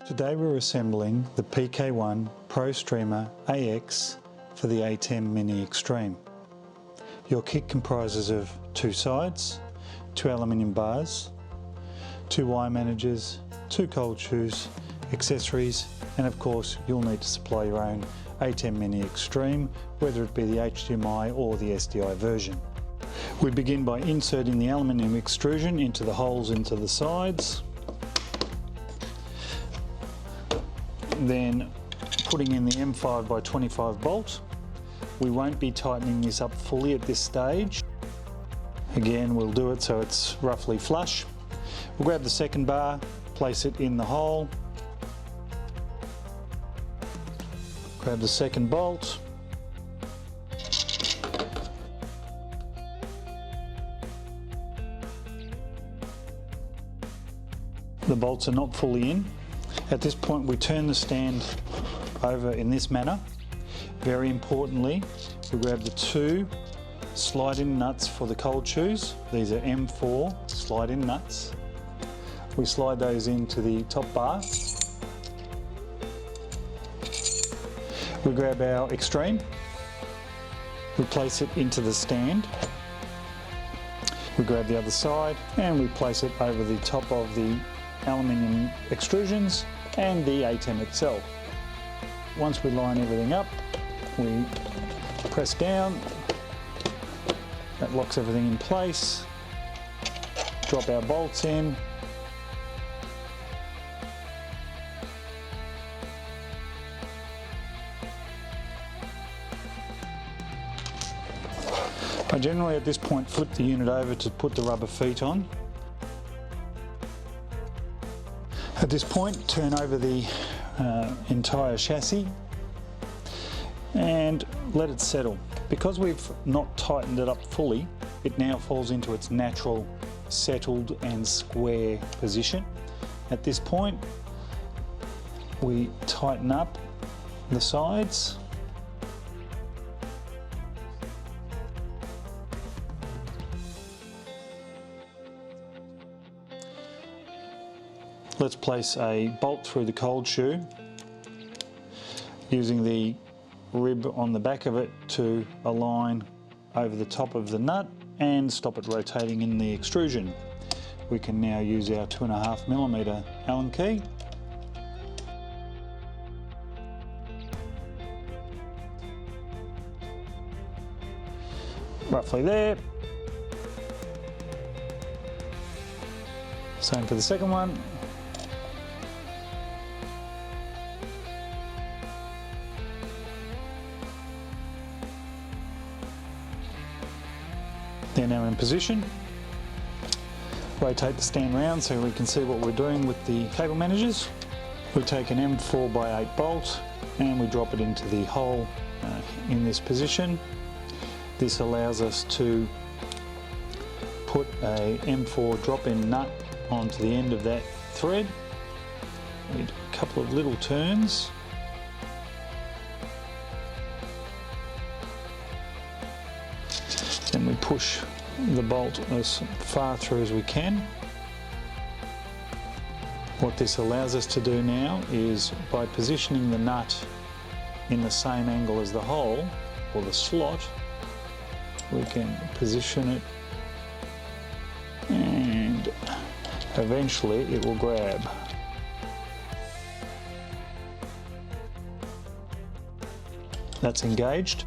Today we're assembling the PK1 ProStreamer AX for the ATEM Extreme. Your kit comprises of two sides, two aluminium bars, two wire managers, two cold shoes, accessories, and of course you'll need to supply your own ATEM Extreme, whether it be the HDMI or the SDI version. We begin by inserting the aluminium extrusion into the holes into the sides, then putting in the M5 by 25 bolt. We won't be tightening this up fully at this stage. Again, we'll do it so it's roughly flush. We'll grab the second bar, place it in the hole, grab the second bolt, the bolts are not fully in. At this point we turn the stand over in this manner. Very importantly, we grab the two slide-in nuts for the cold shoes. These are M4 slide-in nuts. We slide those into the top bar. We grab our Extreme. We place it into the stand. We grab the other side and we place it over the top of the aluminium extrusions and the ATEM itself. Once we line everything up, we press down. That locks everything in place. Drop our bolts in. I generally at this point flip the unit over to put the rubber feet on. At this point, turn over the entire chassis and let it settle. Because we've not tightened it up fully, it now falls into its natural settled and square position. At this point, we tighten up the sides. Let's place a bolt through the cold shoe using the rib on the back of it to align over the top of the nut and stop it rotating in the extrusion. We can now use our 2.5mm Allen key. Roughly there. Same for the second one. They're now in position. Rotate the stand round so we can see what we're doing with the cable managers. We take an M4 by 8 bolt and we drop it into the hole in this position. This allows us to put a M4 drop-in nut onto the end of that thread. We do a couple of little turns. Then we push the bolt as far through as we can. What this allows us to do now is, by positioning the nut in the same angle as the hole or the slot, we can position it and eventually it will grab. That's engaged.